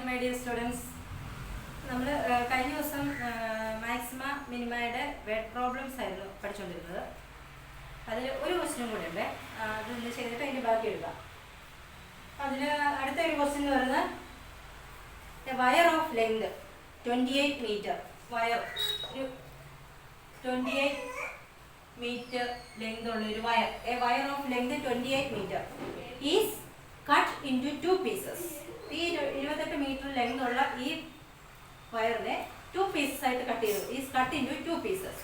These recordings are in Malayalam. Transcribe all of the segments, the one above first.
morning, my dear students. നമ്മൾ കഴിഞ്ഞ ദിവസം മാക്സിമ മിനിമയുടെ വേർഡ് പ്രോബ്ലംസ് ആയിരുന്നു പഠിച്ചുകൊണ്ടിരുന്നത്. അതിൽ ഒരു ക്വസ്റ്റ്യനും കൂടെ ഉണ്ട്. അത് നിങ്ങൾ ചെയ്തിട്ട് അതിൻ്റെ ബാക്കി എഴുതാം. അതിൽ അടുത്ത ഒരു ക്വസ്റ്റ്യൻ എന്ന് പറയുന്നത് wire of length 28 metre. Wire ഒരു 28 മീറ്റർ ലെങ്ത് ഉള്ള ഒരു wire. A wire of length 28 metre is cut into 2 pieces. ഈ 28 മീറ്റർ ലെങ്ത് ഉള്ള ഈ വയറിനെ 2 പീസസ് ആയിട്ട് കട്ട് ചെയ്തു. Is cut into 2 pieces.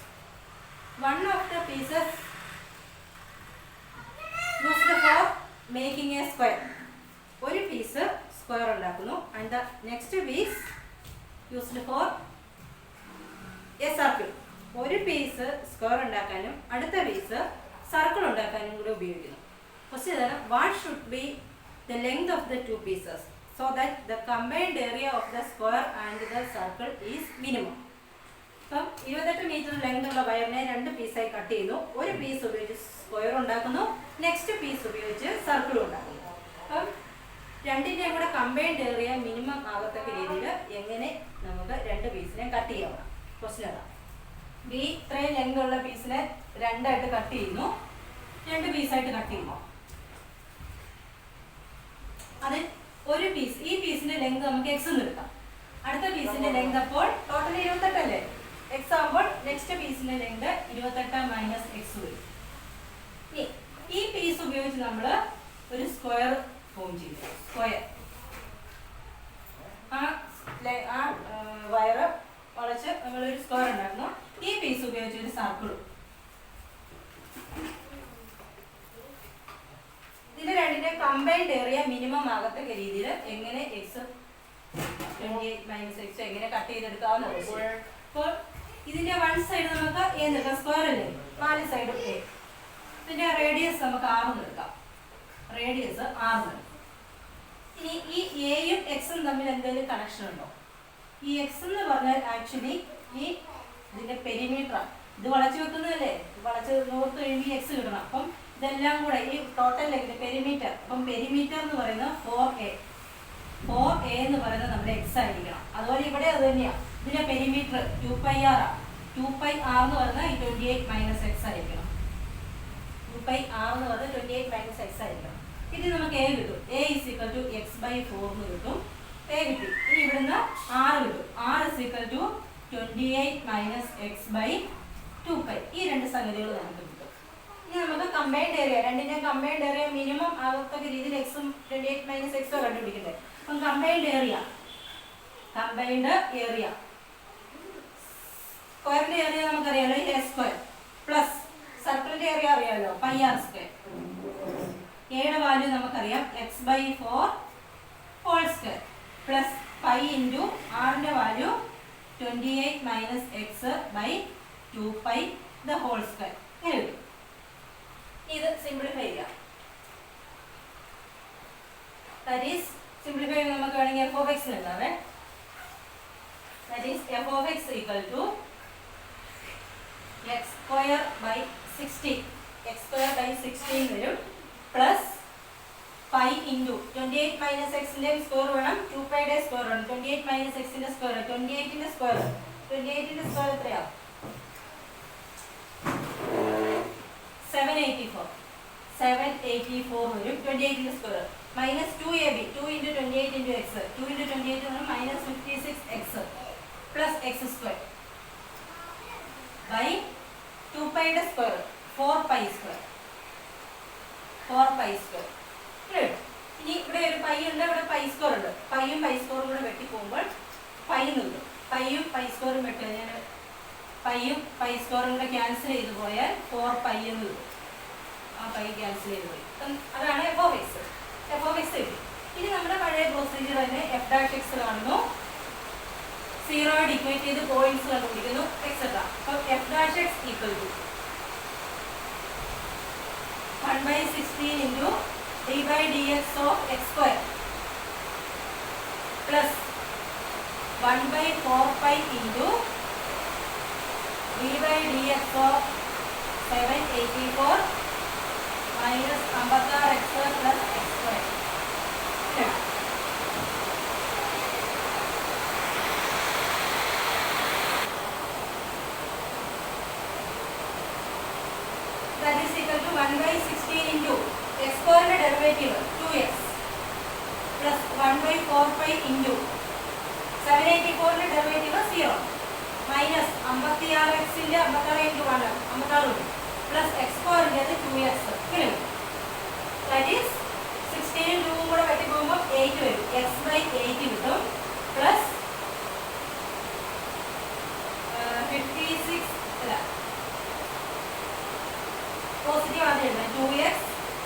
One of the pieces used for making a square. ഒരു പീസ് സ്ക്വയർ ഉണ്ടാക്കുന്നു. And the next piece used for a circle. ഒരു പീസ് സ്ക്വയർ ഉണ്ടാക്കാനും അടുത്ത പീസ് സർക്കിൾ ഉണ്ടാക്കാനും കൂടി ഉപയോഗിക്കുന്നു. ക്വസ്റ്റ്യൻ ഇതാണ്, what should be the length of the 2 pieces so that the combined area of the square and the circle is minimum. അപ്പം 28 മീറ്റർ ലെങ്ത് ഉള്ള വയറിനെ 2 പീസായി കട്ട് ചെയ്യുന്നു. ഒരു പീസ് ഉപയോഗിച്ച് സ്ക്വയർ ഉണ്ടാക്കുന്നു, നെക്സ്റ്റ് പീസ് ഉപയോഗിച്ച് സർക്കിൾ ഉണ്ടാക്കുന്നു. അപ്പം രണ്ടിൻ്റെയും കൂടെ കമ്പൈൻഡ് ഏരിയ മിനിമം ആകത്തക്ക രീതിയിൽ എങ്ങനെ നമുക്ക് 2 പീസിനെ കട്ട് ചെയ്യാം? ക്വസ്റ്റ്യൻ അതാണ്. ബി ഇത്രയും ലെങ്ത് ഉള്ള പീസിനെ 2 ആയിട്ട് കട്ട് ചെയ്യുന്നു, 2 പീസായിട്ട് കട്ട് ചെയ്യുന്നു. അത് ഒരു പീസ്, ഈ പീസിന്റെ ലെങ്ത് നമുക്ക് എക്സ് എന്ന് എടുക്കാം. അടുത്ത പീസിന്റെ ലെങ്ത് അപ്പോൾ ടോട്ടൽ 28 അല്ലേ? എക്സ് ആകുമ്പോൾ നെക്സ്റ്റ് പീസിന്റെ ലെങ്ത് 28 മൈനസ് എക്സ് വരും. ഈ പീസ് ഉപയോഗിച്ച് നമ്മൾ ഒരു സ്ക്വയർ ഫോം ചെയ്തു. സ്ക്വയർ ആ വയറ് വളച്ച് നമ്മളൊരു സ്ക്വയർ ഉണ്ടാക്കുന്നു. ഈ പീസ് ഉപയോഗിച്ച് ഒരു സർക്കിളും. ഇതിന്റെ രണ്ടിന്റെ കമ്പൈൻഡ് ഏരിയ മിനിമം ആകത്തക്ക രീതിയിൽ എങ്ങനെ എക്സ് 28 മൈനസ് എക്സ് എങ്ങനെ കട്ട് ചെയ്തെടുക്കാവുന്ന. അപ്പോൾ ഇതിന്റെ വൺ സൈഡ് നമുക്ക് എ എടുക്കാം, സ്ക്വയർ അല്ലേ? 4 സൈഡും എ. ഇതിന്റെ റേഡിയസ് നമുക്ക് 6 എടുക്കാം. റേഡിയസ് 6. ഇനി ഈ എയും എക്സും തമ്മിൽ എന്തെങ്കിലും കണക്ഷൻ ഉണ്ടോ? ഈ എക്സ് എന്ന് പറഞ്ഞാൽ ആക്ച്വലി ഈ ഇതിന്റെ പെരിമീറ്റർ. ഇത് വളച്ചു വെക്കുന്നതല്ലേ? വളച്ച് നോർത്ത് കഴിയുമ്പോൾ എക്സ് കിട്ടണം. അപ്പം ഇതെല്ലാം കൂടെ ഈ ടോട്ടൽ ലെങ്ത് പെരിമീറ്റർ. അപ്പം പെരിമീറ്റർ എന്ന് പറയുന്നത് 4a. 4a എന്ന് പറയുന്നത് നമ്മുടെ എക്സ് ആയിരിക്കണം. അതുപോലെ ഇവിടെ അത് തന്നെയാണ്. ഇതിന്റെ പെരിമീറ്റർ 2πr. 2πr എന്ന് പറയുന്നത് ഈ 28 മൈനസ് എക്സ് ആയിരിക്കണം. 2πr എന്ന് പറയുന്നത് 28 മൈനസ് എക്സ് ആയിരിക്കണം. ഇത് നമുക്ക് എ കിട്ടും. A is equal to x/4 എന്ന് കിട്ടും. എ കിട്ടി. ഇനി ഇവിടുന്ന് 6 കിട്ടും. r is equal to 28 minus x/2π. ഈ രണ്ട് സംഗതികൾ നമുക്ക് കിട്ടും. ഇനി നമുക്ക് കമ്പൈൻഡ് ഏരിയ, രണ്ടിന്റെ കമ്പൈൻഡ് ഏരിയ മിനിമം ആകത്തക്ക രീതിയിൽ എക്സും 28 മൈനസ് എക്സോ കണ്ടുപിടിക്കണ്ടേ? അപ്പം കമ്പൈൻഡ് ഏരിയ സ്ക്വയറിന്റെ ഏരിയ നമുക്കറിയാലോ, എ സ്ക്വയർ പ്ലസ് സർക്കിളിന്റെ ഏരിയ അറിയാമല്ലോ, πr സ്ക്വയർ. എയുടെ വാല്യൂ നമുക്കറിയാം x/4 whole square plus π into ആറിന്റെ value 28 minus x/2π the whole square. ഇങ്ങനെ കിട്ടും. ഇത് സിംപ്ലിഫൈ ചെയ്യാം. ദാറ്റ് ഈസ് സിംപ്ലിഫൈ നമുക്ക് വേണമെങ്കിൽ f of x എഴുതാവേ. That is f of x equal to x square by 16. x square by 16 വരും പ്ലസ് π ഇൻറ്റു 28 മൈനസ് എക്സിന്റെ സ്ക്വയർ വേണം, 2πയുടെ സ്ക്വയർ വേണം. 28 മൈനസ് എക്സിന്റെ സ്ക്വയർ 28ന്റെ സ്ക്വയർ. 28ന്റെ സ്ക്വയർ എത്രയാ? 784 വരും. 28ന്റെ square minus 2ab 2 into 28 into X. 2 into 28 എന്ന് minus 56x plus X square by 2πയുടെ സ്ക്വയർ 4π സ്ക്വയർ. 4π സ്ക്വയർ. ഇനി ഇവിടെ ഒരു പൈ ഉണ്ട്, ഇവിടെ π സ്ക്വയർ ഉണ്ട്. പൈയും π സ്ക്വയറും കൂടെ വെട്ടിപ്പോകുമ്പോൾ പൈ നിൽക്കും. പൈയും π സ്ക്വയറും വെട്ടി കഴിഞ്ഞാൽ പൈയും π സ്ക്വയറും കൂടെ ക്യാൻസൽ ചെയ്ത് പോയാൽ 4π എന്ന് കിട്ടും. ആ പൈ ക്യാൻസൽ ചെയ്ത് പോയി. അതാണ് f of x. f of x കിട്ടി. ഇനി നമ്മുടെ പഴയ പ്രൊസീജിയർ തന്നെ f' കാണുന്നു, 0 ഡിക്വേറ്റ് ചെയ്ത് പോയിന്റ്സ് കണ്ടുപിടിക്കുന്നു, എക്സെട്ര. അപ്പം f' equal to 1/16 into d/dx of x square plus 1/4π into d/dx of 784 minus 56x plus x square. സ്ക്വയറിന്റെ ഡെറിവേറ്റീവ് 2x പ്ലസ് 1/4π ഇൻറ്റു 784ന്റെ ഡെറിവേറ്റീവ് 0 മൈനസ് 56xന്റെ 56 ഇൻറ്റു 1 56 ഉണ്ട് പ്ലസ് എക്സ് സ്ക്വയറിൻ്റെത് 2x കിട്ടും. ദാറ്റ് ഈസ് 16 2 കൂടെ വെട്ടി പോകുമ്പോൾ 8 വരും. x/8 കിട്ടും പ്ലസ് 56 അല്ല പോസിറ്റീവ് ആദ്യം എഴുതാം 2x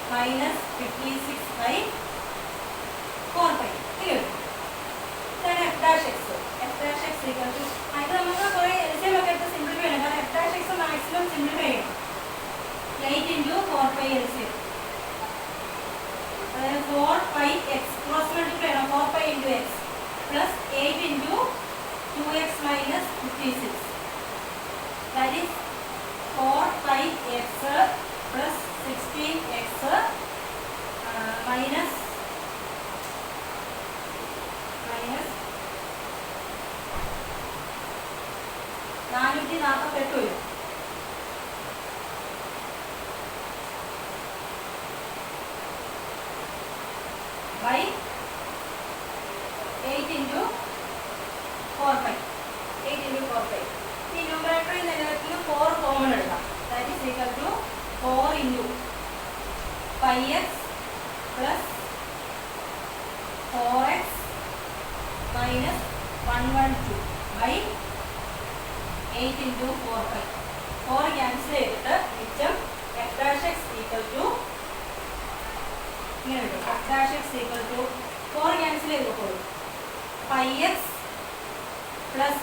മൈനസ് 56/4π കിട്ടും. ഇതാണ് f dash x. f dash x equal to ഇത് നമുക്ക് കുറേ എൽസിഎം ഒക്കെ എടുത്ത് സിംപ്ലിഫൈ ചെയ്യണം. കാരണം f dash x maximum simplify ചെയ്യണം. 8 ഇൻറ്റു 4π എൽസിഎം അതായത് 4πx ക്രോസ് മൾട്ടിപ്ലൈ ചെയ്യണം 4π into x plus 8 into 2x minus 56 that is 4πx plus 16x minus 448 വരും. by 8 into 4π. 8 into 4π. ഈ ന്യൂമറേറ്ററിൽ നിലനിൽക്കുന്ന 4 കോമൺ എടുക്കാം. That is equal to 4 into πx plus 4x minus 112 by 8 into 4π. 4 cancel ചെയ്തിട്ട് മിച്ചം f dash x equal to ഇങ്ങനെ കിട്ടും. f dash x equal to 4 cancel ചെയ്തപ്പോൾ πx plus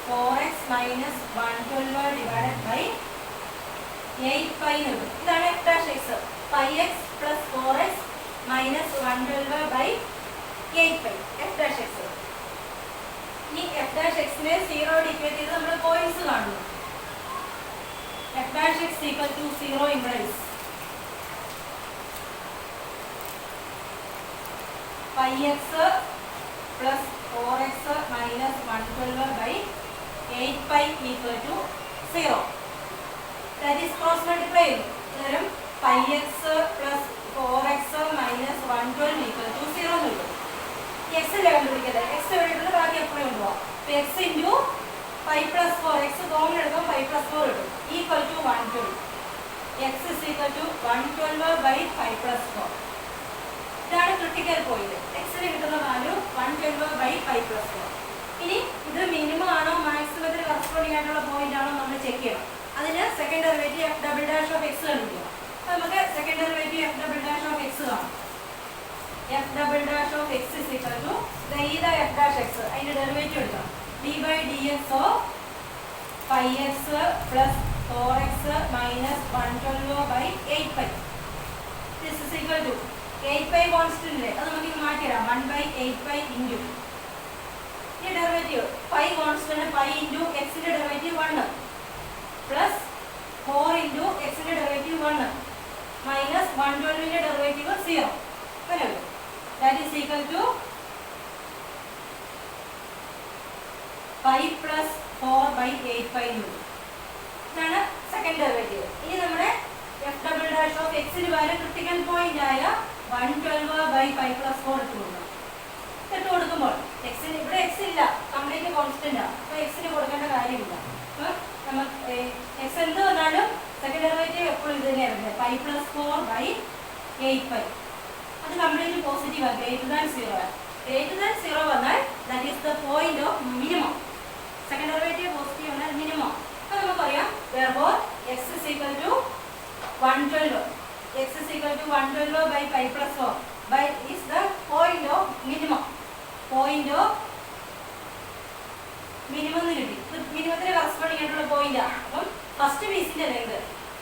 4x minus 112 divided by 8π എന്ന് കിട്ടും. ഇതാണ് f dash x. πx plus 4x minus 112 by 8π f dash x. ഈ f dash x നെ 0 ഡിക്വേറ്റ് ചെയ്ത് നമ്മൾ പോയിന്റ്സ് കാണുന്നു. f dash x equal to 0 implies πx plus 4x minus 112 by 8π equal to 0. That is cross multiply. Then πx plus 4x minus 112 equal to 0. x level x level ബാക്കി എപ്പോഴും കൊണ്ടുപോകാം. x into 5 plus 4 x common എടുക്കാം 5 plus 4 എടുക്കും equal to 112. x is equal to 112 by 5 plus 4. ഇതാണ് ക്രിട്ടിക്കൽ പോയിന്റ്. എക്സിന് കിട്ടുന്ന വാല്യൂ 112 by 5 plus 4. ഇനി ഇത് മിനിമം ആണോ മാക്സിമത്തിന് കറസ്പോണ്ടിങ് ആയിട്ടുള്ള പോയിന്റ് ആണോ നമ്മൾ ചെക്ക് ചെയ്യണം. അതിന് second derivative f double dash of x കണ്ടുപിടിക്കണം. നമുക്ക് second derivative f double dash of x കാണാം. f double dash of x is equal to ഇതാ f ഡാഷ് x. അതിന്റെ ഡെറിവേറ്റീവ് എടുക്കാം. d by dx of 5x plus 4x minus 112 by 8π. This is equal to 8π constant അല്ലേ, അത് നമുക്ക് മാറ്റിയിടാം 1/8π ഇൻറ്റു ഈ ഡെറിവേറ്റീവ് 5 കോൺസ്റ്റന്റ് 5 ഇൻറ്റു എക്സിന്റെ ഡെറിവേറ്റീവ് 1 പ്ലസ് 4 ഇൻറ്റു എക്സിന്റെ ഡെറിവേറ്റീവ് 1 മൈനസ് 112ന്റെ ഡെറിവേറ്റീവ് 0 അങ്ങനെയല്ലേ. That is equal to 5 plus 4/8π ഇതാണ് സെക്കൻഡ് ഡെറിവേറ്റീവ്. ഇനി നമ്മുടെ എഫ് ഡബിൾ ഡാഷ് ഓഫ് എക്സിന് വാല്യൂ ക്രിട്ടിക്കൽ പോയിന്റ് ആയ 112 by 5 plus 4 ഇട്ട് കൊടുക്കുമ്പോൾ എക്സിന് ഇവിടെ എക്സ് ഇല്ല, കംപ്ലീറ്റ് കോൺസ്റ്റന്റ് ആണ്. അപ്പോൾ എക്സിന് കൊടുക്കേണ്ട കാര്യമില്ല. അപ്പോൾ നമുക്ക് എക്സ് എന്ത് വന്നാലും സെക്കൻഡ് ഡെറിവേറ്റീവ് എപ്പോഴും ഇത് തന്നെയാണ് വരുന്നത് 5 plus 4 by 8π. അത് കംപ്ലീറ്റ് പോസിറ്റീവ് ആണ്. ഗ്രേറ്റർ ദാൻ 0 വന്നാൽ that is the point of minimum. Second derivative positive വന്നാൽ മിനിമം. അപ്പോൾ നമുക്കറിയാം therefore x is equal to 112. x is equal to 112 by 5 plus 4 by is the point of minimum. Point of minimum എന്ന് കിട്ടി. ഇത് മിനിമത്തിന് കറസ്പോണ്ടിങ് ആയിട്ടുള്ള പോയിന്റ് ആണ്. അപ്പം ഫസ്റ്റ് പീസിന്റെ ലെങ്ത്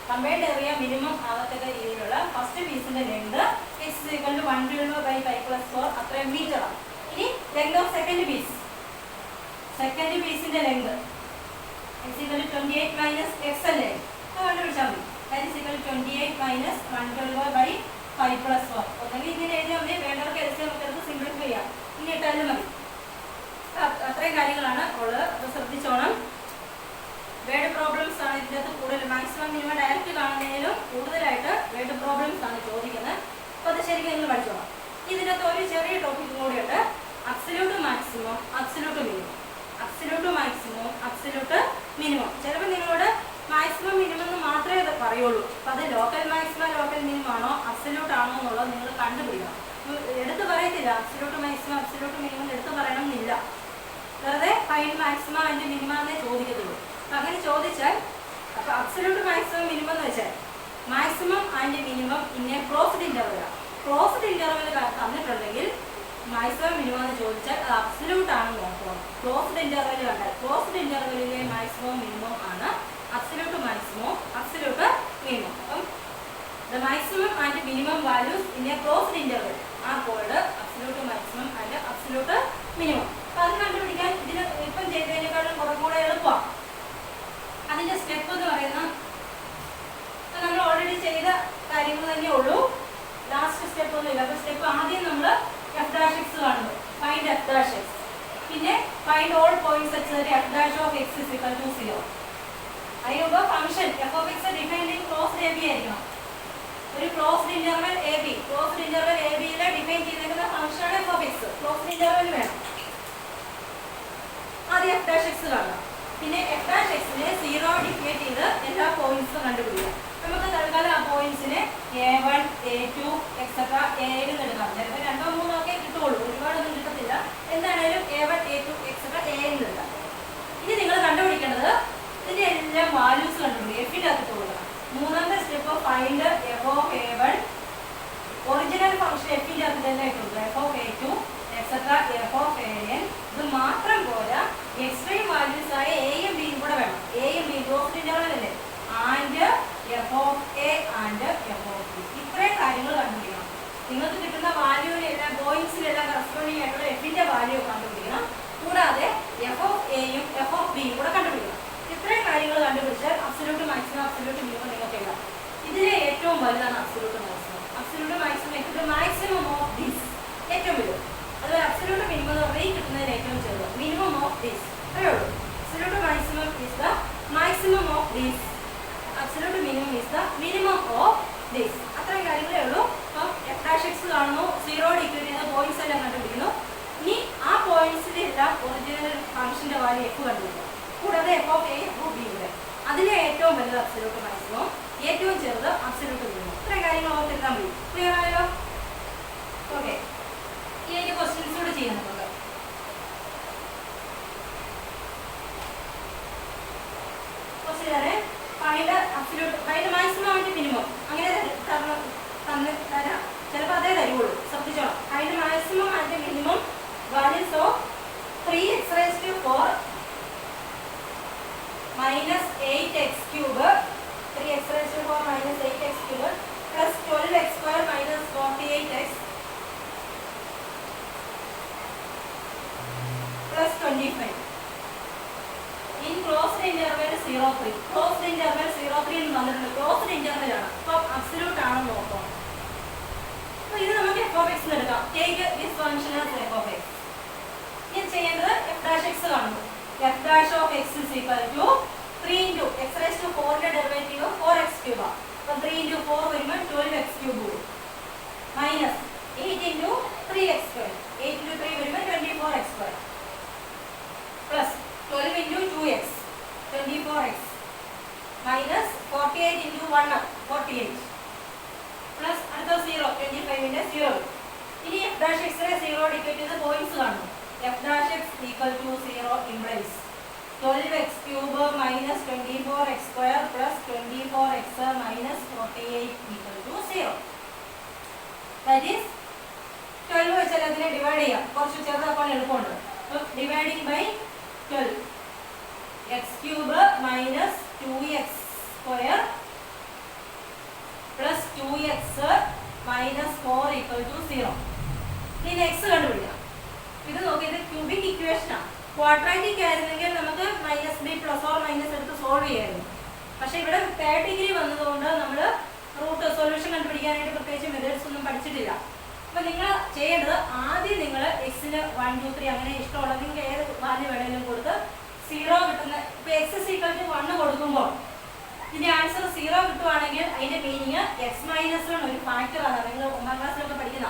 കമ്പയർഡ് ഏരിയ മിനിമം ആകത്തക്ക രീതിയിലുള്ള ഫസ്റ്റ് പീസിന്റെ length x is equal to 112 by 5 plus 4 അത്രയും മീറ്റർ ആണ്. ഇനി ലെങ്ത് ഓഫ് സെക്കൻഡ് പീസിന്റെ length x is equal to 28 minus x അല്ലേ, അത് കണ്ടുപിടിച്ചാൽ മതി. That is equal to 28 minus 112 by 5 plus 4. ഒന്നെങ്കിൽ ഇങ്ങനെ എഴുതിയാൽ മതി, വേണ്ടവർക്ക് നമുക്ക് സിംപ്ലിഫൈ ചെയ്യാം. ഇനി ഇട്ടാലും മതി. അത്രയും കാര്യങ്ങളാണ് ഉള്ളത്. അപ്പോൾ ശ്രദ്ധിച്ചോണം. വേർഡ് പ്രോബ്ലംസ് ആണ് ഇതിൻ്റെ അകത്ത് കൂടുതൽ. മാക്സിമം മിനിമം ഡയറക്റ്റ് കാണുന്നതിലും കൂടുതലായിട്ട് വേർഡ് പ്രോബ്ലംസ് ആണ് ചോദിക്കുന്നത്. അബ്സല്യൂട്ട് മാക്സിമവും അബ്സല്യൂട്ട് മിനിമം. ചിലപ്പോൾ നിങ്ങളോട് മാക്സിമം മിനിമം എന്ന് മാത്രമേ ഇത് പറയുള്ളൂ. അപ്പം അത് ലോക്കൽ മാക്സിമം ലോക്കൽ മിനിമം ആണോ അബ്സല്യൂട്ട് ആണോ എന്നുള്ളത് നിങ്ങൾ കണ്ടുപിടിക്കണം. എടുത്ത് പറയത്തില്ല അബ്സല്യൂട്ട് മാക്സിമം അബ്സല്യൂട്ട് മിനിമം എടുത്ത് പറയണം എന്നില്ല. വെറുതെ ഫൈൻഡ് മാക്സിമം ആൻഡ് മിനിമം എന്നേ ചോദിക്കത്തുള്ളൂ. അപ്പം അങ്ങനെ ചോദിച്ചാൽ അപ്പോൾ അബ്സല്യൂട്ട് മാക്സിമം മിനിമം എന്ന് വെച്ചാൽ maximum and minimum in A closed interval. Closed interval തന്നിട്ടുണ്ടെങ്കിൽ മാക്സിമം മിനിമം എന്ന് ചോദിച്ചാൽ അത് അബ്സല്യൂട്ട് ആണെന്ന് നോക്കണം. ക്ലോസ്ഡ് ഇന്റർവെൽ കണ്ടാൽ ക്ലോസ്ഡ് ഇന്റർവെല്ലിലെ മാക്സിമം മിനിമം ആണ് അബ്സല്യൂട്ട് മാക്സിമം അബ്സല്യൂട്ട് മിനിമം. അപ്പം the maximum and minimum values in a closed interval are called absolute maximum and absolute minimum. അപ്പോൾ അത് കണ്ടുപിടിക്കാൻ ഇതിന് ഇപ്പം ചെയ്തതിനേക്കാളും കുറച്ചുകൂടെ എളുപ്പമാണ്. അതിൻ്റെ സ്റ്റെപ്പ് എന്ന് പറയുന്നത് നമ്മൾ ഓൾറെഡി ചെയ്ത കാര്യങ്ങൾ തന്നെ ഉള്ളൂ. ലാസ്റ്റ് സ്റ്റെപ്പ് ഒന്നുമില്ല. അപ്പോൾ സ്റ്റെപ്പ് ആദ്യം നമ്മൾ എഫ് ഡാഷ് എക്സ് കാണുന്നു. Find F dash X. പിന്നെ find all points such that F dash of X is equal to 0. അതിന് മുമ്പ് function F of X defined in closed A B ആയിരിക്കണം. ഒരു closed interval A B, closed interval A ബിയിൽ ഡിഫൈൻ ചെയ്തിരിക്കുന്ന ഫംഗ്ഷനാണ് F of X. Closed interval വേണം. ആദ്യം എഫ് ഡാഷ് എക്സ് കാണാം. പിന്നെ എഫ് ഡാഷ് എക്സിനെ 0 ഡിഫൈൻ ചെയ്ത് എല്ലാ പോയിന്റ്സും കണ്ടുപിടിക്കാം. നമുക്ക് തൽക്കാലം ആ പോയിന്റ്സിനെ A1 A2 എക്സെട്ര A എന്ന് എടുക്കാം. ചിലപ്പോൾ 2 3 ഒക്കെ കിട്ടുള്ളൂ, ഒരുപാടൊന്നും കിട്ടത്തില്ല. എന്താണേലും A1 A2 എക്സെട്ര A എന്ന് എടുക്കാം. ഇനി നിങ്ങൾ കണ്ടുപിടിക്കേണ്ടത് ഇതിന്റെ എല്ലാം വാല്യൂസ് കണ്ടുപിടിക്കുക. എഫിൻ്റെ അകത്ത് കൊടുക്കണം. മൂന്നാമത്തെ step find F of A1. Original function എഫിൻ്റെ അകത്ത് തന്നെ ഇട്ടുണ്ട്. F of A2 etcetera F of AN. ഇത് മാത്രം പോരാ, എക്സ്ട്രീം വാല്യൂസ് ആയ എയും ബിയും കൂടെ വേണം. എയും ബിയും ക്ലോസ്ഡ് ഇന്റർവെൽ അല്ലേ, and F of A and F of B. ഇത്രയും കാര്യങ്ങൾ കണ്ടുപിടിക്കണം. നിങ്ങൾക്ക് കിട്ടുന്ന വാല്യൂവിലെല്ലാം പോയിന്റ്സിലെല്ലാം കറസ്പോണ്ടിങ് ആയിട്ടുള്ള എഫിൻ്റെ വാല്യൂ കണ്ടുപിടിക്കണം. കൂടാതെ എഫ് ഓഫ് എയും എഫ് ഓഫ് ബിയും കൂടെ കണ്ടുപിടിക്കണം. ഇത്രയും കാര്യങ്ങൾ കണ്ടുപിടിച്ചാൽ അബ്സല്യൂട്ട് മാക്സിമം അബ്സല്യൂട്ട് മിനിമം നിങ്ങൾക്ക് എഴുതാം. ഇതിലെ ഏറ്റവും വലുതാണ് absolute maximum. Absolute maximum maximum of this ഏറ്റവും വലുത്. അതുപോലെ അബ്സല്യൂട്ട് മിനിമം എന്ന് പറഞ്ഞാൽ ഈ കിട്ടുന്നതിന് ഏറ്റവും ചെറുത്. മിനിമം ഓഫ് ദിസ് അത്രയേ ഉള്ളൂ. Absolute maximum is the maximum of this. Absolute minimum is the minimum of this. അത്രയും കാര്യങ്ങളേ ഉള്ളൂ. അപ്പം എഫ് ഡാഷ് എക്സ് കാണുന്നു, 0 ഡിഗ്രി ചെയ്യുന്ന പോയിന്റ്സ് എല്ലാം കണ്ടുപിടിക്കുന്നു. ഇനി ആ പോയിന്റ്സിലെല്ലാം ഒറിജിനൽ ഫംഗ്ഷന്റെ വാല്യൂ എഫ് കണ്ടുപിടിക്കും. കൂടാതെ F of A F of B കൂടെ. അതിലെ ഏറ്റവും വലുത് അബ്സല്യൂട്ട് മാക്സിമം, ഏറ്റവും ചെറുത് അബ്സല്യൂട്ട് മിനിമം. ഇത്രയും കാര്യങ്ങൾ ഓർത്തെടുക്കാൻ മതി. ക്ലിയർ ആയല്ലോ? ഓക്കെ. ഈ അതിന്റെ ക്വസ്റ്റ്യൻസ് കൂടെ ചെയ്യുന്നുണ്ട്. Find absolute find maximum and minimum അങ്ങനെ തരാം. ചിലപ്പോൾ അതേ തരുള്ളൂ, ശ്രദ്ധിച്ചോളാം. Find maximum and minimum values of 3x⁴ minus 8x cube, 3x⁴ minus 8x cube plus 12x² minus 48x plus 25 in closed interval 0-3. Closed interval 0-3 എന്ന് തന്നിട്ടുണ്ട്. ക്ലോസ്ഡ് ഇന്റർവെൽ ആണ്. അപ്പോൾ അബ്സല്യൂട്ട് ആണെന്ന് നോക്കാം. അപ്പോൾ ഇത് നമുക്ക് എഫ് ഓഫ് എക്സ് എടുക്കാം. Take this function as f of x. ഇനി ചെയ്യേണ്ടത് എഫ് ഡാഷ് എക്സ് കാണുന്നു. F dash of X is equal to 3 into x⁴ ന്റെ ഡെറിവേറ്റീവ് 4x³ ആണ്. അപ്പോൾ 3 into 4 വരുമ്പോൾ 12x³ വരും. Minus 8 into 3x². 8 into 3 വരുമ്പോൾ 24x² plus 12 into 2x 24x minus 48 into 1 48 plus അടുത്ത 0 25 ന്റെ 0. ഇനി എഫ് ഡാഷ് എക്സിനെ 0 ഡിവൈഡ് ചെയ്ത് പോയിന്റ്സ് കാണുന്നു. F dash x equal to 0 implies 12x³ minus 24x² plus 24x minus 48 equal to 0. That is 12 വെച്ചാൽ അതിനെ ഡിവൈഡ് ചെയ്യാം. കുറച്ച് ചെറുതാക്കാൻ എളുപ്പമുണ്ട്. അപ്പോൾ dividing by 12 x³ minus 2x² plus 2x minus 4 equal to 0. ഇനി x കണ്ടുപിടിക്കാം. ഇത് നോക്കിയത് ക്യൂബിക് ഇക്വേഷൻ ആണ്. ക്വാഡ്രാറ്റിക് ആയിരുന്നെങ്കിൽ നമുക്ക് -b പ്ലസ് ഓർ മൈനസ് എടുത്ത് സോൾവ് ചെയ്യായിരുന്നു. പക്ഷേ ഇവിടെ 3rd ഡിഗ്രി വന്നതുകൊണ്ട് നമ്മൾ റൂട്ട് സൊല്യൂഷൻ കണ്ടുപിടിക്കാനായിട്ട് പ്രത്യേകിച്ച് മെത്തേഡ്സ് ഒന്നും പഠിച്ചിട്ടില്ല. അപ്പോൾ നിങ്ങൾ ചെയ്യേണ്ടത് ആദ്യം നിങ്ങൾ എക്സിന് 1 2 3 അങ്ങനെ ഇഷ്ടമുള്ള നിങ്ങൾക്ക് ഏത് വാല്യൂ വേണമെങ്കിലും കൊടുത്ത് 0 കിട്ടുന്ന ഇപ്പോൾ x=1 കൊടുക്കുമ്പോൾ ഇതിൻ്റെ ആൻസർ 0 കിട്ടുവാണെങ്കിൽ അതിൻ്റെ മീനിങ് x-1 ഒരു ഫാക്ടറാണ്. നിങ്ങൾ 1ാം ക്ലാസ്സിലൊക്കെ പഠിക്കുന്ന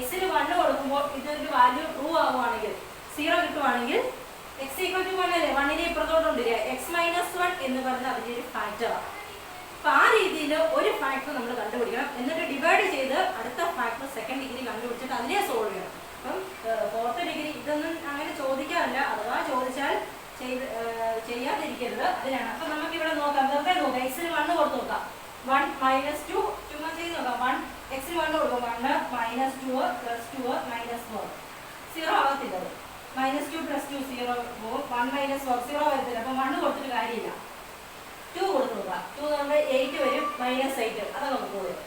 എക്സിന് 1 കൊടുക്കുമ്പോൾ ഇതൊരു വാല്യൂ ട്രൂ ആവുകയാണെങ്കിൽ 0 കിട്ടുവാണെങ്കിൽ x ഈക്വൽ ടു 1 അല്ലേ, 1നെ ഇപ്പുറത്തോട്ടുണ്ടില്ലേ, x മൈനസ് 1 എന്ന് പറഞ്ഞ അതിൻ്റെ ഒരു ഫാക്ടറാണ്. അപ്പൊ ആ രീതിയിൽ ഒരു ഫാക്ടർ നമ്മൾ കണ്ടുപിടിക്കണം, എന്നിട്ട് ഡിവൈഡ് ചെയ്ത് അടുത്ത ഫാക്ടർ സെക്കൻഡ് ഡിഗ്രി കണ്ടുപിടിച്ചിട്ട് അതിനെ സോൾവ് ചെയ്യണം. അപ്പം ഫോർത്ത് ഡിഗ്രി ഇതൊന്നും അങ്ങനെ ചോദിക്കാറില്ല, അഥവാ ചോദിച്ചാൽ ചെയ്യാതിരിക്കരുത്, അതിനാണ്. അപ്പൊ നമുക്ക് ഇവിടെ നോക്കാം, വെറുതെ നോക്കാം, എക്സിന് 1 കൊടുത്ത് നോക്കാം. 1 മൈനസ് 2 ചുമ്മാ ചെയ്ത് നോക്കാം. 1 എക്സിന് 1 കൊടുക്കും, 1 മൈനസ് 2 പ്ലസ് 2 മൈനസ് 4 0 ആകത്തില്ല. അത് മൈനസ് 2 പ്ലസ് 2 0 പോകും, 1 മൈനസ് 4 0 വരത്തില്ല. അപ്പം 1 കൊടുത്തിട്ട് കാര്യമില്ല, 2 കൊടുത്ത് നോക്കാം. 2 നമ്മൾ 8 വരും, മൈനസ് 8 അത് നമുക്ക് വരും,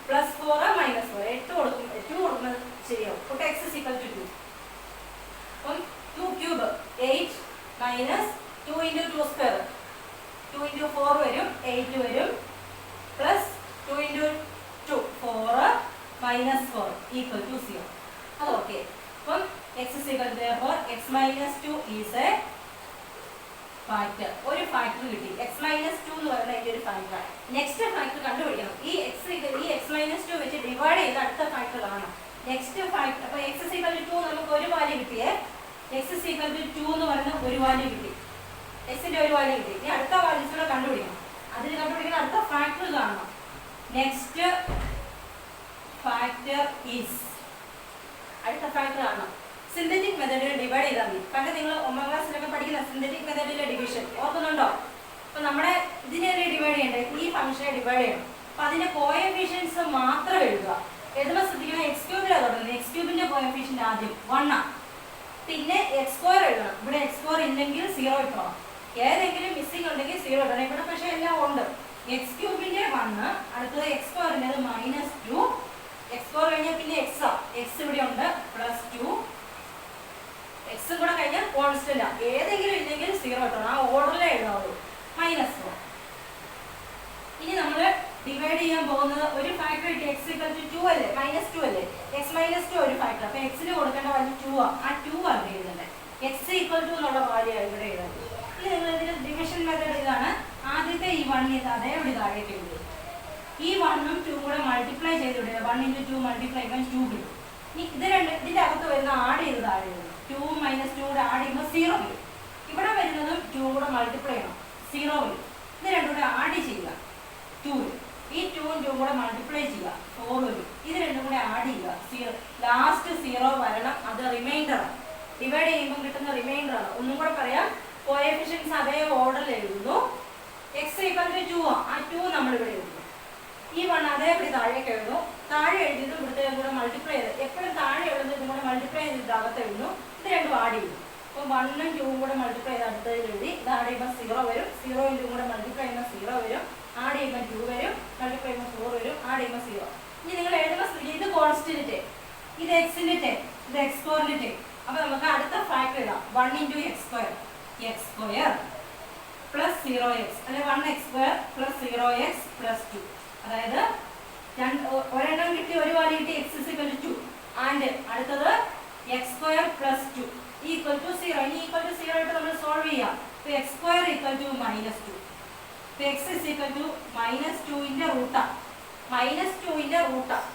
പ്ലസ് 4 മൈനസ് 4 8 കൊടുക്കും, 2 കൊടുക്കുന്നത് ശരിയാവും. അപ്പോൾ എക്സ് ഇസ് ഈക്വൽ ടു 2. അപ്പം 2 cube 8 minus 2 into 2 square 2 into 4 വരും, 8 വരും, plus 2 into 2 4 minus 4 equal to 0. അത് ഓക്കെ. അപ്പം x is equal to x minus 2 is a factor. ഒരു ഫാക്ടർ കിട്ടി, എക്സ് മൈനസ് 2 എന്ന് പറയുന്നത് അതിൻ്റെ ഒരു ഫാക്ടർ. നെക്സ്റ്റ് ഫാക്ടർ കണ്ടുപിടിക്കണം. ഈ എക്സ് മൈനസ് 2 വെച്ച് ഡിവൈഡ് ചെയ്ത് അടുത്ത ഫാക്ടർ കാണാം. നെക്സ്റ്റ് ഫാക്ടർ അപ്പോൾ എക്സ് ഇസ് ഈക്വൽ ടു 2 നമുക്ക് ഒരു വാല്യൂ കിട്ടിയേ, എക്സ് ഇസ് ഈക്വൽ ടു 2 എന്ന് പറയുന്ന ഒരു വാല്യൂ കിട്ടി, എക്സിന്റെ ഒരു വാല്യൂ കിട്ടി. ഇനി അടുത്ത വാല്യൂസ് കൂടെ കണ്ടുപിടിക്കണം. അതിൽ കണ്ടുപിടിക്കുന്ന അടുത്ത ഫാക്ടർ കാണണം. നെക്സ്റ്റ് ഫാക്ടർ ഈസ്, അടുത്ത ഫാക്ടർ കാണണം. സിന്തറ്റിക് മെത്തേഡിൽ ഡിവൈഡ് ചെയ്താൽ മതി. പണ്ട് നിങ്ങൾ 9ാം ക്ലാസ്സിലൊക്കെ പഠിക്കുന്ന സിന്തറ്റിക് മെത്തേഡിലെ ഡിവിഷൻ ഓർക്കുന്നുണ്ടോ? അപ്പോൾ നമ്മുടെ ഇതിനെ ഡിവൈഡ് ചെയ്യേണ്ടത്, ഈ ഫംഗ്ഷനെ ഡിവൈഡ് ചെയ്യണം. അപ്പോൾ അതിന്റെ കോഎഫിഷ്യൻസ് മാത്രം എഴുതുക. എഴുതുമ്പോൾ ശ്രദ്ധിക്കണം, എക്സ് ക്യൂബിലാണ് തുടങ്ങുന്നത്. എക്സ് ക്യൂബിന്റെ കോഎഫിഷ്യന്റ് ആദ്യം 1 ആണ്, പിന്നെ എക്സ് സ്ക്വയർ എഴുതണം. ഇവിടെ എക്സ് സ്ക്വയർ ഇല്ലെങ്കിൽ 0 ഇട്ടണം, ഏതെങ്കിലും മിസ്സിംഗ് ഉണ്ടെങ്കിൽ 0 ഇടണം. ഇവിടെ പക്ഷേ എല്ലാം ഉണ്ട്. എക്സ് ക്യൂബിന്റെ 1, അടുത്തത് എക്സ് സ്ക്വയറിൻ്റെ മൈനസ് 2, എക്സ് സ്ക്വയർ കഴിഞ്ഞാൽ പിന്നെ എക്സ്, എക്സ് ഇവിടെ ഉണ്ട്, പ്ലസ് 2, എക്സും കൂടെ കഴിഞ്ഞാൽ കോൺസ്റ്റന്റ്, ഏതെങ്കിലും ഇല്ലെങ്കിൽ 0 ഇട്ടണം. ആ ഓർഡറിലേ എഴുതാവുള്ളൂ, മൈനസ് 4. ഇനി നമ്മൾ ഡിവൈഡ് ചെയ്യാൻ പോകുന്നത് ഒരു ഫാക്ടർ ഇട്ട് എക്സ് ഈക്വൽ ടു 2 അല്ലേ, മൈനസ് 2 അല്ലേ, എക്സ് മൈനസ് 2 ഒരു ഫാക്ടർ. അപ്പോൾ എക്സിന് കൊടുക്കേണ്ട വാല്യൂ 2 ആണ്. ആ 2 ആണ് എഴുതേണ്ടത്, എക്സ് ഈക്വൽ ടു എന്നുള്ള വാല്യൂ ആണ് ഇവിടെ എഴുതുന്നത്. ഇനി നിങ്ങൾ ഇതിന്റെ ഡിവിഷൻ മെത്തേഡ് ഇതാണ്. ആദ്യത്തെ ഈ 1 അതേപടി താഴേക്ക് എഴുതും. ഈ 1ഉം 2 കൂടെ മൾട്ടിപ്ലൈ ചെയ്ത് വിടുക. 1 × 2 മൾട്ടിപ്ലൈ ചെയ്യാൻ 2 കിട്ടും. ഇനി ഇത് ഇതിന്റെ അകത്ത് വരുന്ന ആഡ് ചെയ്ത് താഴെ എഴുതും. 2 മൈനസ് 2 കൂടെ ആഡ് ചെയ്യുമ്പോൾ 0 വരും. ഇവിടെ വരുന്നതും 2 കൂടെ മൾട്ടിപ്ലൈ ചെയ്യണം, 0 വരും. ഇത് രണ്ടും കൂടെ ആഡ് ചെയ്യുക, 2 വരും. ഈ 2ഉം 2 കൂടെ മൾട്ടിപ്ലൈ ചെയ്യുക, 4 വരും. ഇത് രണ്ടും കൂടെ ആഡ് ചെയ്യുക, 0. ലാസ്റ്റ് 0 വരണം, അത് റിമൈൻഡർ ആണ്. ഡിവൈഡ് ചെയ്യുമ്പോൾ കിട്ടുന്ന റിമൈൻഡർ ആണ്. ഒന്നും കൂടെ പറയാം, കോഎഫിഷ്യൻസ് അതേ ഓർഡറിൽ എഴുതുന്നു. എക്സ് ഈക്വൽ ടു 2 ആണ്, ആ 2 നമ്മൾ ഇവിടെ എഴുതുന്നു. ഈ 1 അതേപടി താഴേക്ക് എഴുതുന്നു. താഴെ എഴുതിയത് ഇവിടുത്തെ കൂടെ മൾട്ടിപ്ലൈ ചെയ്ത്, എപ്പോഴും താഴെ എഴുതുന്നത് ഇതും കൂടെ മൾട്ടിപ്ലൈ ചെയ്തിട്ട് അകത്ത് എഴുതുന്നു. ഇത് രണ്ടും ആഡ് ചെയ്യുന്നു. അപ്പോൾ 1ഉം 2ഉം കൂടെ മൾട്ടിപ്ലൈ ചെയ്ത് അടുത്തതിൽ എഴുതി. ഇത് ആഡ് ചെയ്യുമ്പോൾ 0 വരും, 0 × 2 കൂടെ മൾട്ടിപ്ലൈ ചെയ്യുമ്പോൾ 0 വരും, ആഡ് ചെയ്യുമ്പോൾ 2 വരും, മൾട്ടിപ്ലൈ ചെയ്യുമ്പോൾ 4 വരും, ആഡ് ചെയ്യുമ്പോൾ 0. ഇനി നിങ്ങൾ എഴുതുന്ന സ്ഥിതി ഇത് കോൺസ്റ്റന്റ്, ഇത് എക്സിന്റെ ടൈം, ഇത് എക്സ് സ്ക്വയറിന്റെ ടൈം. അപ്പോൾ നമുക്ക് അടുത്ത ഫാക്ടർ ഇടാം. 1 × x square, X square plus 0x, അല്ലെ 1x square plus 0x plus 2. അതായത് ഒരെണ്ണം കിട്ടി, ഒരു വാല്യൂ കിട്ടി, X is equal to 2. And അടുത്തത് X square plus 2 equal to 0. ഇനി ഈക്വൽ ടു 0 ആയിട്ട് നമ്മൾ സോൾവ് ചെയ്യാം. അപ്പോൾ X square equal to minus 2. അപ്പോൾ X is equal to minus 2ന്റെ റൂട്ടാണ്, മൈനസ് 2ന്റെ റൂട്ടാണ്.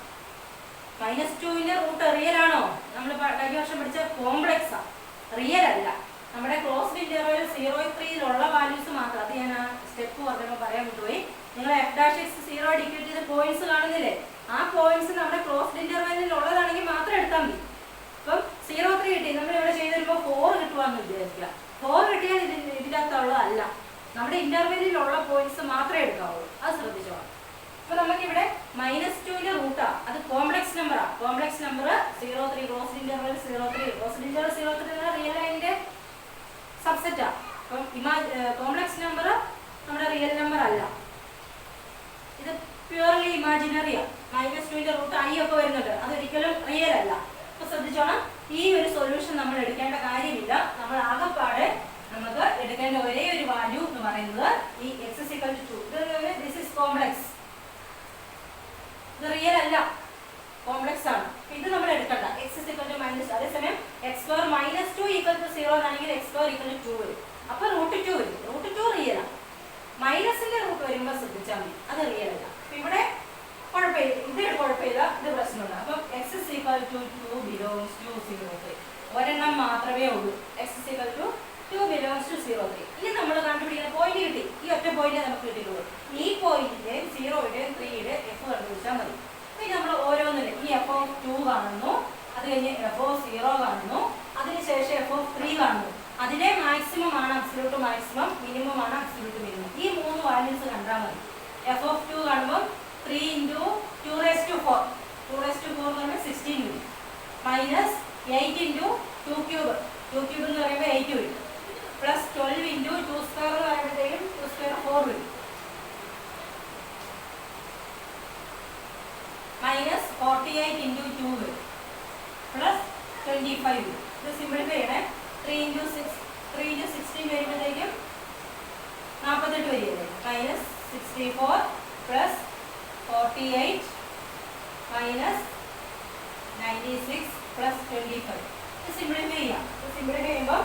മൈനസ് 2ന്റെ റൂട്ട് റിയൽ ആണോ? നമ്മൾ കഴിഞ്ഞ വർഷം പഠിച്ച കോംപ്ലക്സാ, റിയൽ അല്ല. നമ്മുടെ ക്ലോസ്ഡ് ഇന്റർവെൽ 0-3 വാല്യൂസ് മാത്രം. അത് ഞാൻ ആ സ്റ്റെപ്പ് പറഞ്ഞപ്പോൾ പറയാൻ വിട്ടുപോയി. നിങ്ങൾ f'(x) 0 ഡിക്രീറ്റ് ചെയ്ത പോയിന്റ്സ് കാണുന്നില്ലേ, ആ പോയിന്റ്സ് നമ്മുടെ ക്ലോസ്ഡ് ഇന്റർവെല്ലിൽ ഉള്ളതാണെങ്കിൽ മാത്രം എടുത്താൽ മതി. അപ്പം 0-3 കിട്ടി, നമ്മൾ ഇവിടെ ചെയ്ത് വരുമ്പോൾ 4 കിട്ടുവാന്ന് വിചാരിക്കുക. 4 കിട്ടിയാൽ ഇതിൻ്റെ അകത്തുള്ളതല്ല, നമ്മുടെ ഇന്റർവെല്ലിലുള്ള പോയിന്റ്സ് മാത്രമേ എടുക്കാവുള്ളൂ. അത് ശ്രദ്ധിച്ചോളാം. അപ്പോൾ നമുക്കിവിടെ -2ന്റെ റൂട്ടാണ്, അത് കോംപ്ലക്സ് നമ്പറാണ്. Complex number 0-3, closed interval 0-3, closed interval 0-3 എന്ന റിയൽ ലൈനിന്റെ സബ്സെറ്റാണ്. അപ്പം കോംപ്ലക്സ് നമ്പർ നമ്മുടെ റിയൽ നമ്പർ അല്ല, ഇത് പ്യൂർലി ഇമാജിനറിയാണ്. -2ന്റെ റൂട്ട് i ഒക്കെ വരുന്നുണ്ട്, അതൊരിക്കലും റിയൽ അല്ല. അപ്പോൾ ശ്രദ്ധിച്ചോണം, ഈ ഒരു സൊല്യൂഷൻ നമ്മൾ എടുക്കേണ്ട കാര്യമില്ല. നമ്മൾ ആകെപ്പാടെ നമുക്ക് എടുക്കേണ്ട ഒരേ ഒരു വാല്യൂ എന്ന് പറയുന്നത് ഈ x = 2. ദിസ് ഈസ് കോംപ്ലക്സ്, ഇത് റിയൽ അല്ല, കോംപ്ലക്സ് ആണ്. ഇത് നമ്മൾ എടുക്കണ്ട. x = -2. അതേസമയം x2 -2 = 0 ആണെങ്കിൽ x2 = 2 വരും. അപ്പോൾ √2 വരും. √2 റിയലാണ്. മൈനസിന്റെ റൂട്ട് വരുമ്പോൾ ശ്രദ്ധിച്ചാൽ മതി, അത് റിയൽ അല്ല. ഇവിടെ കുഴപ്പമില്ല, ഇത് കുഴപ്പമില്ല, ഇത് പ്രശ്നമില്ല. അപ്പം x = 2 belongs to 0. ഒരെണ്ണം മാത്രമേ ഉള്ളൂ, x = 2 2 കാണുന്നു, അത് കഴിഞ്ഞ് f(0) കാണുന്നു, അതിനുശേഷം f(3) കാണുന്നു. അതിലെ മാക്സിമം ആണ് അബ്സല്യൂട്ട് മാക്സിമം, മിനിമം ആണ് അബ്സല്യൂട്ട് മിനിമം. ഈ 3 വാല്യൂസ് കണ്ടാൽ മതി. f(2) കാണുമ്പോൾ 3 × 2⁴. 2⁴ എന്ന് പറയുമ്പോൾ 16 വരും. മൈനസ് 8 × 2³ 2³ എന്ന് പറയുമ്പോൾ 8 വരും. പ്ലസ് 12 × 2² എന്ന് പറയുമ്പോഴത്തേക്കും 2² 4 വരും. മൈനസ് 48 × 2 വരും. പ്ലസ് 25 വരും. ഇത് സിംപ്ലിഫൈ ചെയ്യണേ. 3 × 16 വരുമ്പോഴത്തേക്കും 48 വരികയല്ലേ. Minus 64 plus 48 minus 96 plus 25. ഇത് സിംപ്ലിഫൈ ചെയ്യാം. ഇത് സിംപ്ലിഫൈ ചെയ്യുമ്പോൾ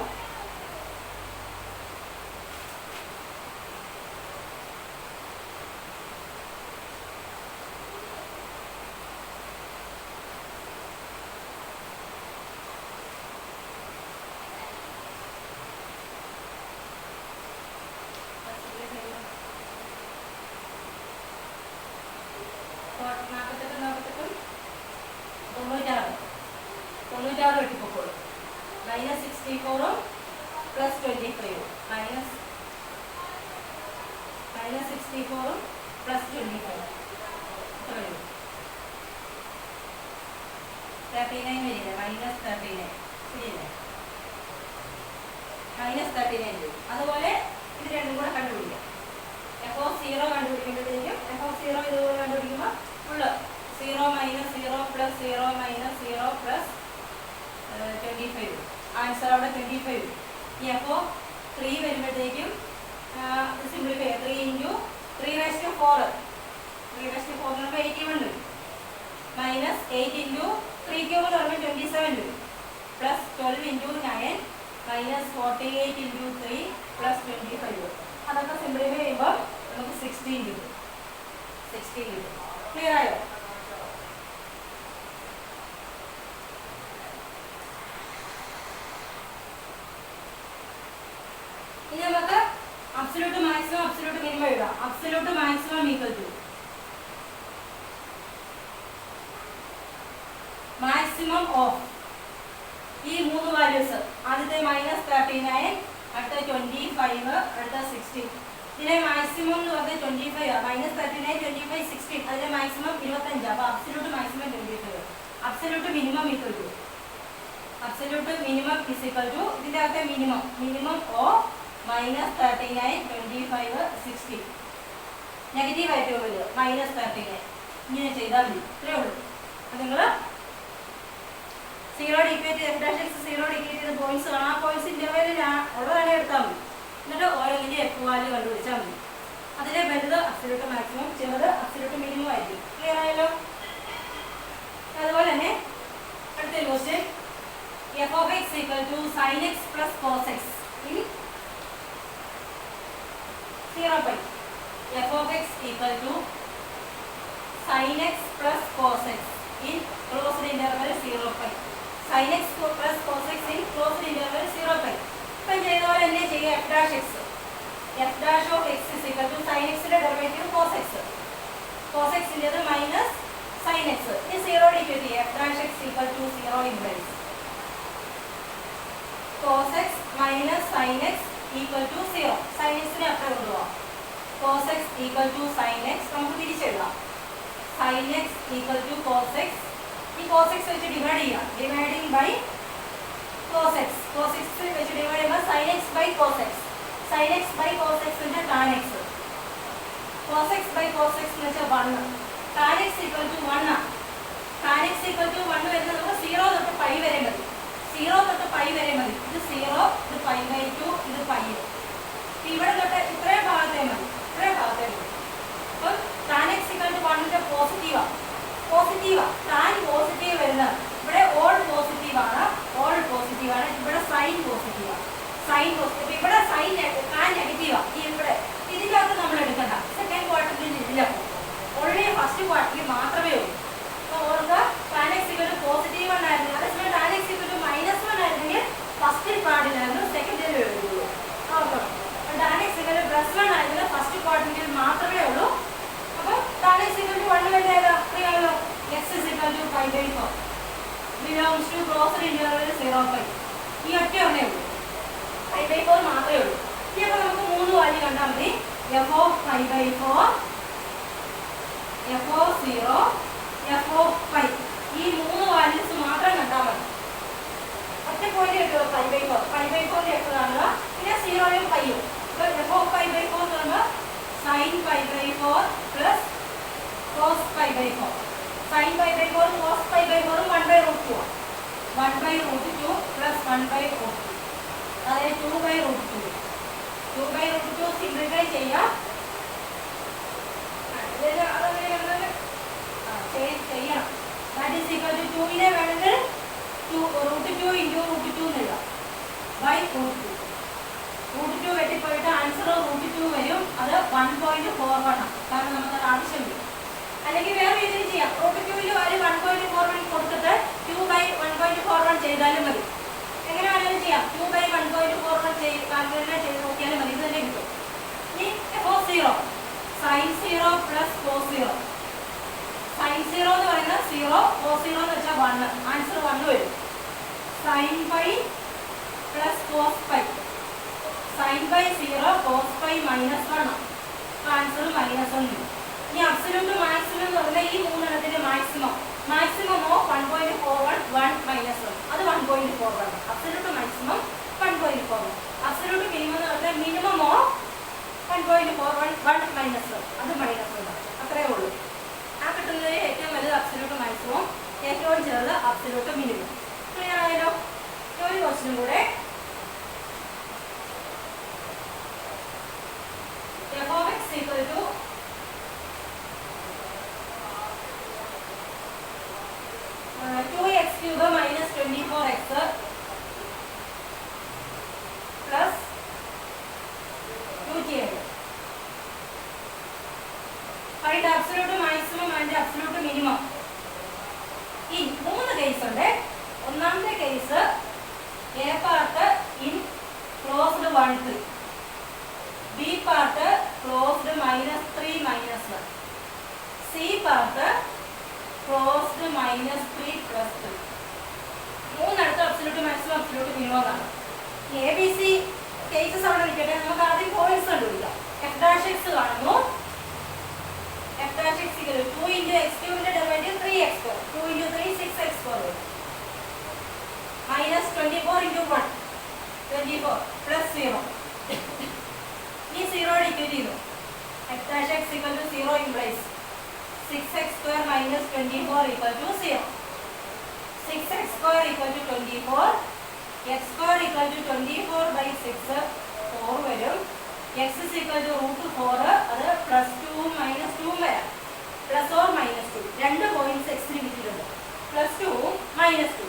വെട്ടിപ്പോക്കോളൂ. മൈനസ് 64 പ്ലസ് 25 മൈനസ് 64 പ്ലസ് 25 എത്ര വരും? 39 വരില്ലേ? മൈനസ് 39 ശരിയല്ലേ? മൈനസ് 39 വരും. അതുപോലെ ഇത് രണ്ടും കൂടെ കണ്ടുപിടിക്കാം. f(0) കണ്ടുപിടിക്കുമ്പോഴത്തേക്കും f(0) ഇതുപോലെ കണ്ടുപിടിക്കുമ്പോൾ full 0 minus 0 plus 0 minus 0 plus 25. Answer അവിടെ 25 വരും. ഈ f(3) വരുമ്പോഴത്തേക്കും സിംപ്ലിഫൈ ചെയ്യാം. 3 × 3⁴. 3⁴ എന്ന് പറയുമ്പോൾ 81 വരും. മൈനസ് 8 × 3³ എന്ന് പറയുമ്പോൾ 27 വരും. പ്ലസ് 12 × 9 മൈനസ് 48 × 3 പ്ലസ് 25 വരും. അതൊക്കെ സിംപ്ലിഫൈ ചെയ്യുമ്പോൾ നമുക്ക് 16 കിട്ടും. 16 കിട്ടും. ക്ലിയർ ആയോ? ഇനി നമുക്ക് അബ്സല്യൂട്ട് മാക്സിമം അബ്സല്യൂട്ട് മിനിമം എഴുതാം. Absolute maximum equal to maximum of ഈ 3 വാല്യൂസ്. ആദ്യത്തെ മൈനസ് 39, അടുത്ത 25, അടുത്ത 16. ഇതിലെ മാക്സിമം എന്ന് പറഞ്ഞാൽ 25 ആണ്. മൈനസ് 39, 25, 16. അതിലെ മാക്സിമം 25. അപ്പോൾ absolute maximum 25. Absolute minimum equal to absolute minimum is equal to ഇതിൻ്റെ അകത്തെ മിനിമം ഓഫ് മൈനസ് 39, 25, 16. നെഗറ്റീവ് ആയിട്ട് വരിക മൈനസ് 39. ഇങ്ങനെ ചെയ്താൽ മതി. ഇത്രയേ ഉള്ളൂ. അപ്പം നിങ്ങൾ 0 ഡിക്വേറ്റ് f'(x) 0 ഡിക്വേറ്റ് ചെയ്ത പോയിന്റ്സ് ആണ്. ആ പോയിന്റ്സ് ഇന്റർവെല്ലിൽ ഉള്ളതാണ് എടുത്താൽ മതി. എന്നിട്ട് ഓരോന്നിൻ്റെ എഫ് വാല്യൂ കണ്ടുപിടിച്ചാൽ മതി. അതിലെ വലുത് അബ്സല്യൂട്ട് മാക്സിമം, ചെറുത് അബ്സല്യൂട്ട് മിനിമം ആയിരിക്കും. ക്ലിയർ ആയല്ലോ? അതുപോലെ തന്നെ അടുത്തൊരു question. f(x) = sin x plus cos x in 0π. f(x) = sin x plus cos x in closed interval 0π. sin x plus cos x in closed interval 0π. ഇപ്പം ചെയ്ത പോലെ തന്നെ ചെയ്യുക. f'(x) is equal to sin x ന്റെ derivative cos x. cos x ൻ്റെത് മൈനസ് sin x. ഇത് 0 ഡിക്വേറ്റ് ചെയ്യുക. f'(x) = 0 implies cos x minus sin x equal to 0. sin x നെ അപ്പുറം കൊണ്ടുപോകാം. cos x equal to sin x നമുക്ക് തിരിച്ചെഴുതാം. sin x equal to cos x. ഈ cos x വെച്ച് ഡിവൈഡ് ചെയ്യാം. Dividing by cos x. cos x വെച്ച് ഡിവൈഡ് ചെയ്യുമ്പോൾ sin x by cos x. sin x by cos x എന്ന് വെച്ചാൽ tan x. cos x by cos x എന്ന് വെച്ചാൽ 1. tan x equal to 1 ആണ്. tan x equal to 1 വരുന്നത് നമുക്ക് 0 തൊട്ട് π വരെ മതി. 0 തൊട്ട് π വരെ മതി. ഇത് 0, ഇത് π/2, ഇത് π. ഇവിടെ തൊട്ട് ഇത്രയും ഭാഗത്തേ മതി. ഇത്രയും ഭാഗത്തേ മതി. അപ്പം tan x equal to 1 പോസിറ്റീവാണ്. tan പോസിറ്റീവ് വരുന്നത് ഇവിടെ ഓൾ പോസിറ്റീവ് ആണ്. ഇവിടെ സൈൻ പോസിറ്റീവാണ്. ഇവിടെ സൈൻ tan നെഗറ്റീവാണ്. ഇവിടെ ഇതിൻ്റെ അകത്ത് നമ്മൾ എടുക്കണ്ട. സെക്കൻഡ് ക്വാർട്ടറിൽ ഇല്ല. ഓൾറെഡി ഫസ്റ്റ് ക്വാർട്ടറിൽ മാത്രമേ ഉള്ളൂ. അപ്പോൾ ഓർക്കുക tan x equal to positive ആയിരുന്നു. അതേസമയം tan x equal to -1 ആയിരുന്നെങ്കിൽ ഫസ്റ്റ് പാർട്ടിലായിരുന്നു, സെക്കൻഡിൽ എഴുതുള്ളൂ. ഓർക്കണം. tan x equal to +1 ആയിരുന്നത് ഫസ്റ്റ് ക്വാർട്ടറിൽ മാത്രമേ ഉള്ളൂ. അപ്പോൾ tan x equal to 1 വേണ്ടത് അറിയാമല്ലോ. x is equal to π/4. belongs to closed interval 0 pi. ഈ ഒറ്റ ഒന്നേ ഉള്ളൂ, π/4 മാത്രമേ ഉള്ളൂ. ഇനി അപ്പോൾ നമുക്ക് 3 വാല്യൂ കണ്ടാൽ മതി. f of π/4, f of 0, f of π. ഈ 3 വാല്യൂസ് മാത്രം കണ്ടാൽ മതി. ഒറ്റ പോയിന്റ് കിട്ടുമോ π/4. π/4 എത്ര കാണുക, പിന്നെ 0യും πയും. അപ്പോൾ f of π/4 എന്ന് പറയുമ്പോൾ sin π/4 plus cos π/4. sin π/4 cos π/4 1/√2 ആണ്. 1/√2 പ്ലസ് 1/√2, അതായത് 2/√2. 2/√2 സിംപ്ലിഫൈ ചെയ്യാം. ചെയ്യണം. ദാറ്റ് ഈസ് ഈക്വൽ ടു 2നെ വേണമെങ്കിൽ √2 ഇൻറ്റു √2 എന്നെഴുതാം. /√2. √2 വെട്ടിപ്പോയിട്ട് ആൻസർ √2 വരും. അത് 1.41 ആണ്, കാരണം നമുക്കത് ആവശ്യം വരും. അല്ലെങ്കിൽ വേറെ രീതിയിൽ ചെയ്യാം. √2ൽ വാല്യൂ 1.41 കൊടുത്തിട്ട് 2/1.41 ചെയ്താലും മതി. എങ്ങനെ വേണമെങ്കിലും ചെയ്യാം. 2/1.41 കാൽക്കുലേറ്റ് ചെയ്ത് നോക്കിയാലും മതി. ഇത് തന്നെ കിട്ടും. ഇനി f of 0 sin 0 plus cos 0. sin 0 എന്ന് പറയുന്നത് 0, cos 0 എന്ന് വെച്ചാൽ 1. ആൻസർ 1 വരും. sin π plus cos π. sin π 0, cos π -1. Answer -1 വരും. ഇനി അബ്സല്യൂട്ട് മാക്സിമം എന്ന് പറഞ്ഞാൽ ഈ മൂന്നെണ്ണത്തിന്റെ മാക്സിമം ഓഫ് 1.41 1 -1, അത് 1.41. Absolute maximum 1.41. അബ്സല്യൂട്ട് മിനിമം എന്ന് പറഞ്ഞാൽ മിനിമം ഓഫ് 1.41 1 -1, അത് -1. അത്രയേ ഉള്ളൂ. ആ കിട്ടുന്നതിൽ ഏറ്റവും വലുത് അബ്സല്യൂട്ട് മാക്സിമം, ഏറ്റവും ചെറുത് അബ്സല്യൂട്ട് മിനിമം. ക്ലിയർ ആയാലോ? ഒരു ക്വസ്റ്റ്യൻ കൂടെ. f of x equal to x cube minus 24x plus 107. Find absolute maximum and absolute minimum. ഈ 3 കേസ് ഉണ്ട്. ഒന്നാമത്തെ case a part in closed 1 3, b part closed -3 -1, c part closed -3 plus 3. മൂന്നടുത്ത് അബ്സല്യൂട്ട് മാക്സിമം അബ്സല്യൂട്ട് മിനിമം ആണ്. എ ബി സി കേസസ് അവിടെ നിൽക്കട്ടെ. നമുക്ക് ആദ്യം പോയിന്റ്സ് കണ്ടുപിടിക്കാം. f'(x) കാണുന്നു. f'(x) 2 × x³ ന്റെ ഡെറിവേറ്റീവ് 3x². 2 × 3 6x² വരും. -24 × 1 24 പ്ലസ് 0. ഈ 0 ഇക്വേറ്റ് ചെയ്യുന്നു. f'(x) 0 implies 6x² - 24 equal to 0. 6x² equal to 24. x² equal to 24/6 4 വരും. x is equal to √4, അത് +2 -2 വരാം. +or -2 രണ്ട് പോയിന്റ്സ് എക്സിന് കിട്ടിയിട്ടുണ്ട്. +2 -2.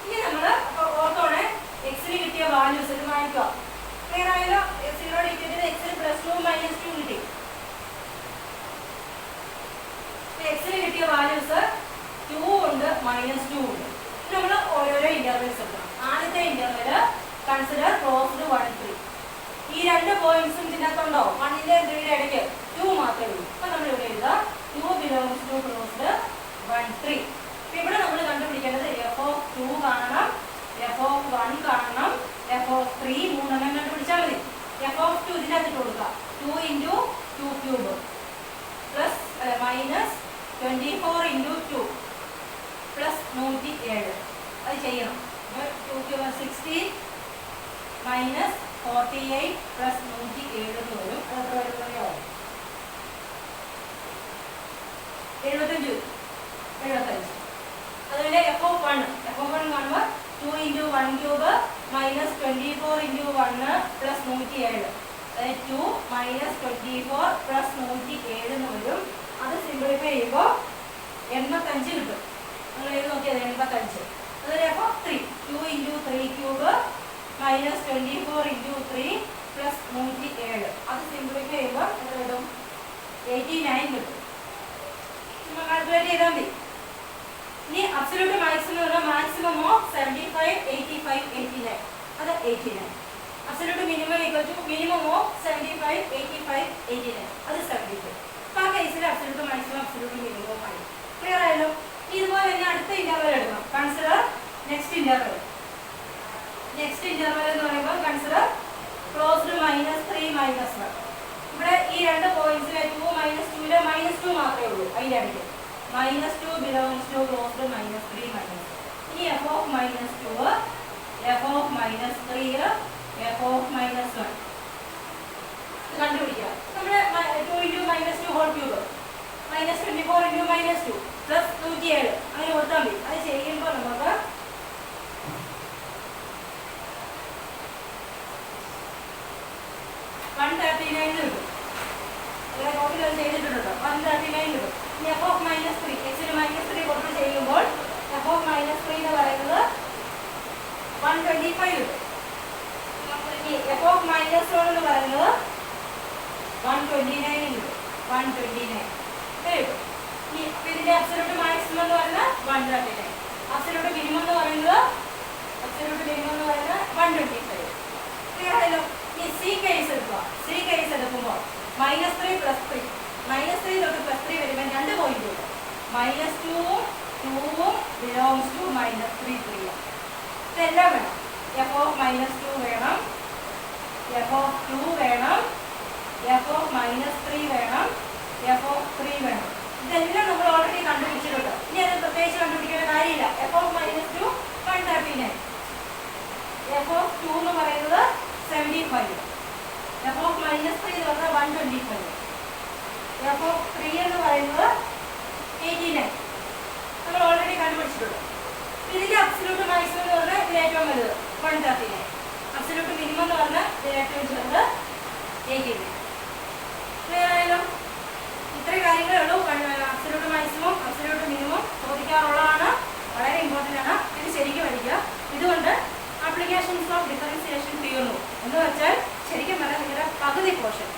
ഇനി നമ്മൾ ഓർത്തോണേ എക്സിന് കിട്ടിയ വാല്യൂസ് ഇത് മാറ്റുക. ക്ലിയർ ആയല്ലോ? 0 ഇക്വേറ്റ് എക്സിന് +2 -2 കിട്ടി. എക്സിന് കിട്ടിയ വാല്യൂസ് 2 ഉണ്ട് -2 ഉണ്ട്. നമ്മൾ ഓരോരോ ഇന്റർവെൽസ് എടുക്കണം. ആദ്യത്തെ ഇന്റർവെൽ കൺസിഡർ ക്ലോസ്ഡ് 1 3. ഈ രണ്ട് പോയിന്റ്സും ഇതിനകത്തുണ്ടോ? 1ന്റെ 3യുടെ ഇടയ്ക്ക് 2 മാത്രമേ ഉള്ളൂ. അപ്പൊ നമ്മൾ ഇവിടെ എഴുതാം 2 belongs to closed 1 3. ഇവിടെ നമ്മൾ കണ്ടുപിടിക്കേണ്ടത് f of 2 കാണണം, f of 1 കാണണം, f of 3 മൂന്നെണ്ണം കണ്ടുപിടിച്ചാൽ മതി. f of 2 ഇതിനകത്ത് കൊടുക്കുക. 2 × 2³ പ്ലസ് -24 × 2 പ്ലസ് 107. അത് ചെയ്യണം. 2³ 16 -48 പ്ലസ് 107 എന്ന് വരും. അത് എത്ര വരുന്നോ? 75. അതുപോലെ f of 1 കാണുമ്പോൾ 2 × 1³ -24 × 1 പ്ലസ് 107, അതായത് 2 -24 പ്ലസ് 107 എന്ന് വരും. അത് സിംപ്ലിഫൈ ചെയ്യുമ്പോൾ 85 കിട്ടും. നിങ്ങൾ എഴുതി നോക്കിയത് 85. അതുപോലെ f of 3 2 × 3³ -24 × 3 പ്ലസ് 107. അത് സിംപ്ലിഫൈ ചെയ്യുമ്പോൾ എത്ര കിട്ടും? 89 കിട്ടും. നമ്മൾ കാൽക്കുലേറ്റ് ചെയ്താൽ മതി. ഇനി അബ്സല്യൂട്ട് മാക്സിമം ഓഫ് 75 85 89, അത് 89. Absolute minimum equal to minimum of 75 85 89, അത് 75. അപ്പോൾ ആ കേസിൽ അബ്സല്യൂട്ട് മാക്സിമം അബ്സല്യൂട്ട് മിനിമം ആയി. ക്ലിയർ ആയല്ലോ? ഇതുപോലെ തന്നെ അടുത്ത ഇന്റർവെൽ എടുക്കണം. കൺസിഡർ ഫാമിലി ആയിരിക്കും. -2 belongs to closed -3 -. ഇനി f of -2, f of -3, f of -1 കണ്ടുപിടിക്കുക. നമ്മുടെ 2 × -2 ഹോൾ ക്യൂബ് -24 × -2 +107 അങ്ങനെ കൊടുത്താൽ മതി. അത് ചെയ്യുമ്പോൾ നമുക്ക് 139 കിട്ടും. ഇവിടെ കോപ്പിൽ അത് ചെയ്തിട്ടുണ്ടോ? 139 കിട്ടും. ഇനി f of -3 x ന് -3 കൊടുത്ത് ചെയ്യുമ്പോൾ f of -3 എന്ന് പറയുന്നത് 125 കിട്ടും. ഇനി f of -1 എന്ന് പറയുന്നത് 129 കിട്ടും. 129 കിട്ടും. ഇനി ഇതിന്റെ അബ്സല്യൂട്ട് മാക്സിമം എന്ന് പറയുന്നത് 139. അബ്സല്യൂട്ട് മിനിമം എന്ന് പറയുന്നത് 125. ക്ലിയർ ആയല്ലോ? ഈ സി കേസ് എടുക്കുക. സി കേസ് എടുക്കുമ്പോൾ -3 + 3 -3 തൊട്ട് +3 വരുമ്പോൾ 2 പോയിന്റ് കിട്ടും. -2 ഉം 2 ഉം belongs to -3 3. ഇതെല്ലാം വേണം. f of -2 വേണം, f of 2 വേണം, f of -3 വേണം, f of 3 വേണം. ഇതെല്ലാം നമ്മൾ ഓൾറെഡി കണ്ടുപിടിച്ചിട്ടുണ്ട്. ഇനി അത് പ്രത്യേകിച്ച് കണ്ടുപിടിക്കേണ്ട കാര്യമില്ല. f of -2 139, f of 2 എന്ന് പറയുന്നത് 75, f of -3 എന്ന് പറഞ്ഞാൽ 125, f of 3 എന്ന് പറയുന്നത് 89. നമ്മൾ ഓൾറെഡി കണ്ടുപിടിച്ചിട്ടുണ്ട്. ഇതിന്റെ അബ്സല്യൂട്ട് മാക്സിമം എന്ന് പറഞ്ഞാൽ ഇതിൽ ഏറ്റവും വലുത് 139, അബ്സല്യൂട്ട് മിനിമം എന്ന് പറഞ്ഞാൽ ഇതിൽ ഏറ്റവും ചെറുത് 89. ക്ലിയർ ആയല്ലോ? ഇത്രയും കാര്യങ്ങളേ ഉള്ളൂ. അബ്സല്യൂട്ട് മാക്സിമം, അബ്സല്യൂട്ട് മിനിമം ചോദിക്കാറുള്ളതാണ്, വളരെ ഇമ്പോർട്ടൻ്റ് ആണ്. ഇത് ശരിക്കും പഠിക്കുക. ഇതുകൊണ്ട് ആപ്ലിക്കേഷൻസ് ഓഫ് ഡിഫറൻസിയേഷൻ തീർന്നു എന്ന് വെച്ചാൽ ശരിക്കും പറഞ്ഞാൽ നിങ്ങളുടെ പകുതി പോർഷൻ